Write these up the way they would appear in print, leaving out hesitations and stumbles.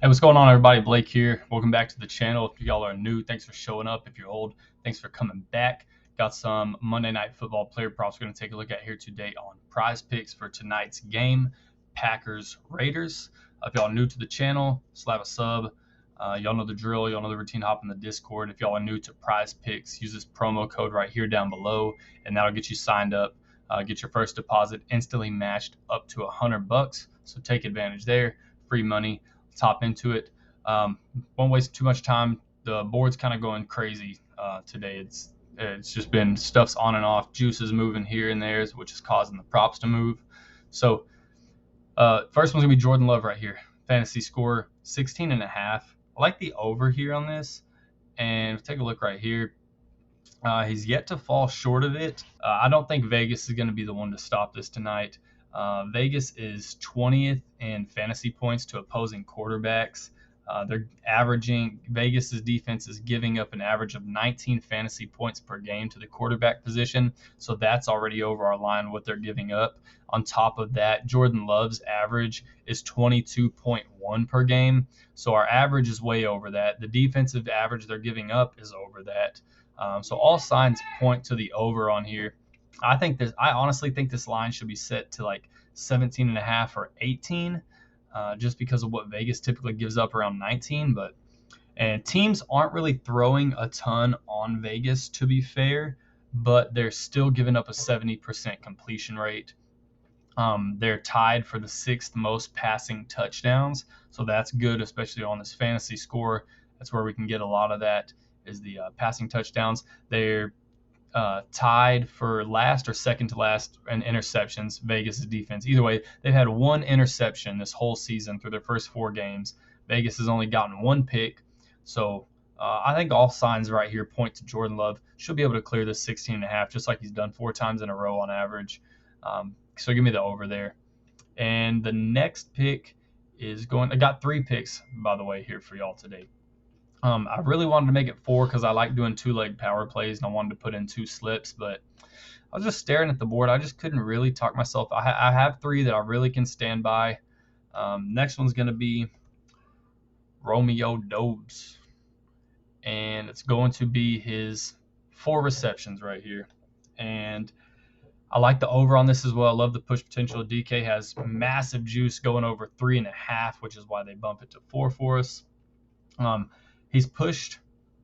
Hey, what's going on, everybody? Blake here. Welcome back to the channel. If y'all are new, thanks for showing up. If you're old, thanks for coming back. Got some Monday Night Football player props we're going to take a look at here today on PrizePicks for tonight's game, Packers-Raiders. If y'all are new to the channel, slap a sub. Y'all know the drill. Y'all know the routine. Hop in the Discord. If y'all are new to PrizePicks, use this promo code right here down below, and that'll get you signed up. Get your first deposit instantly matched up to $100. So take advantage there. Free money. Let's hop into it. Won't waste too much time. The board's kind of going crazy today. It's just been stuff's on and off. Juice is moving here and there, which is causing the props to move. So first one's gonna be Jordan Love right here. Fantasy score 16.5. I like the over here on this. And take a look right here. He's yet to fall short of it. I don't think Vegas is going to be the one to stop this tonight. Vegas is 20th in fantasy points to opposing quarterbacks. They're averaging, Vegas's defense is giving up an average of 19 fantasy points per game to the quarterback position. So that's already over our line, what they're giving up. On top of that, Jordan Love's average is 22.1 per game. So our average is way over that. The defensive average they're giving up is over that. So all signs point to the over on here. I honestly think this line should be set to like 17.5 or 18, just because of what Vegas typically gives up around 19. And teams aren't really throwing a ton on Vegas, to be fair, but they're still giving up a 70% completion rate. They're tied for the 6th most passing touchdowns, so that's good, especially on this fantasy score. That's where we can get a lot of that, is the passing touchdowns. They're tied for last or second to last in interceptions, Vegas' defense. Either way, they've had one interception this whole season through their first 4 games. Vegas has only gotten 1 pick. So I think all signs right here point to Jordan Love should be able to clear this 16.5, just like he's done 4 times in a row on average. So give me the over there. And the next pick is I got 3 picks, by the way, here for y'all today. I really wanted to make it 4 because I like doing 2-leg power plays, and I wanted to put in 2 slips, but I was just staring at the board. I just couldn't really talk myself. I have 3 that I really can stand by. Next one's going to be Romeo Doubs, and it's going to be his 4 receptions right here. And I like the over on this as well. I love the push potential. DK has massive juice going over 3.5, which is why they bump it to 4 for us. He's pushed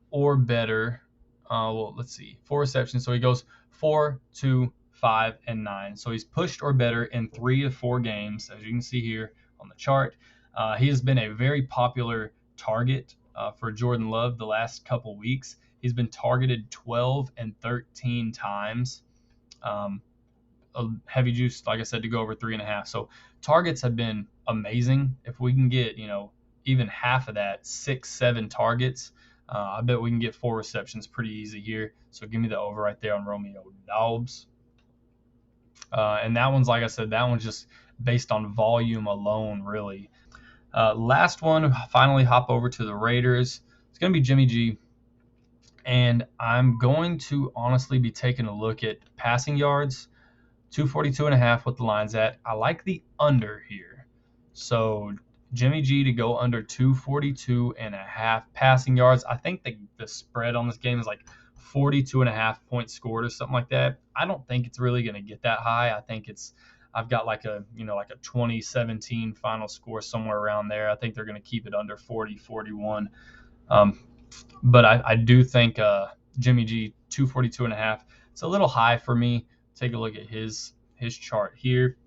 or better. Let's see. 4 receptions. So he goes 4, 2, 5, and 9. So he's pushed or better in 3 of 4 games, as you can see here on the chart. He has been a very popular target for Jordan Love the last couple weeks. He's been targeted 12 and 13 times. A heavy juice, like I said, to go over 3.5. So targets have been amazing. If we can get, even half of that, 6, 7 targets, I bet we can get 4 receptions pretty easy here. So give me the over right there on Romeo Doubs. And that one's, like I said, that one's just based on volume alone, really. Last one, finally hop over to the Raiders. It's going to be Jimmy G. And I'm going to honestly be taking a look at passing yards, 242.5 what the line's at. I like the under here. So Jimmy G to go under 242.5 passing yards. I think the spread on this game is like 42.5 points scored or something like that. I don't think it's really going to get that high. I think I've got like a 2017 final score somewhere around there. I think they're going to keep it under 40, 41. But I do think Jimmy G 242.5. It's a little high for me. Take a look at his chart here.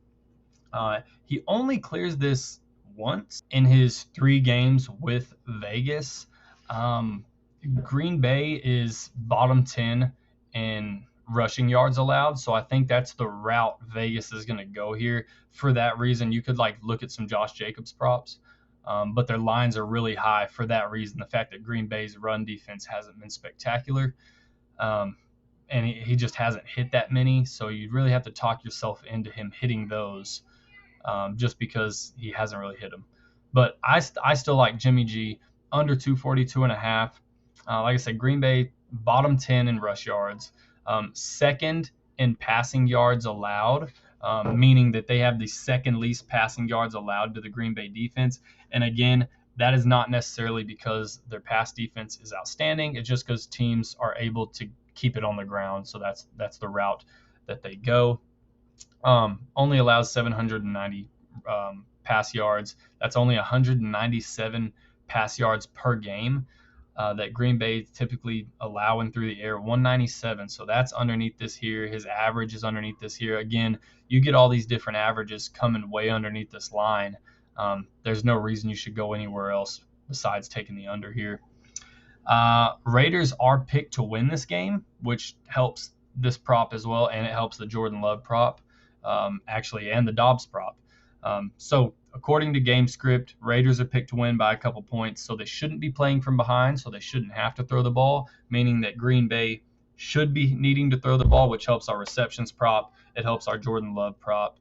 He only clears this once in his 3 games with Vegas. Green Bay is bottom 10 in rushing yards allowed, so I think that's the route Vegas is going to go here. For that reason, you could look at some Josh Jacobs props, but their lines are really high for that reason. The fact that Green Bay's run defense hasn't been spectacular, and he just hasn't hit that many, so you really have to talk yourself into him hitting those. Just because he hasn't really hit them. But I still like Jimmy G under 242.5. Like I said, Green Bay bottom 10 in rush yards, second in passing yards allowed, meaning that they have the second least passing yards allowed to the Green Bay defense. And again, That is not necessarily because their pass defense is outstanding. It's just because teams are able to keep it on the ground. So that's the route that they go. Only allows 790 pass yards. That's only 197 pass yards per game. That Green Bay typically allowing through the air, 197. So that's underneath this here. His average is underneath this here. Again, you get all these different averages coming way underneath this line. There's no reason you should go anywhere else besides taking the under here. Raiders are picked to win this game, which helps this prop as well, and it helps the Jordan Love prop, actually, and the Dobbs prop. So according to game script, Raiders are picked to win by a couple points, so they shouldn't be playing from behind, so they shouldn't have to throw the ball, meaning that Green Bay should be needing to throw the ball, which helps our receptions prop. It helps our Jordan Love prop.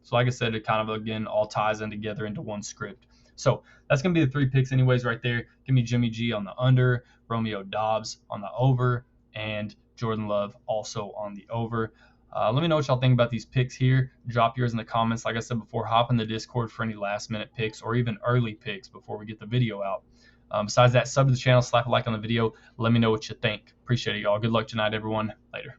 So like I said, it kind of, again, all ties in together into one script. So that's going to be the 3 picks anyways right there. Give me Jimmy G on the under, Romeo Dobbs on the over, and Jordan Love also on the over. Let me know what y'all think about these picks here. Drop yours in the comments. Like I said before, hop in the Discord for any last-minute picks or even early picks before we get the video out. Besides that, sub to the channel, slap a like on the video. Let me know what you think. Appreciate it, y'all. Good luck tonight, everyone. Later.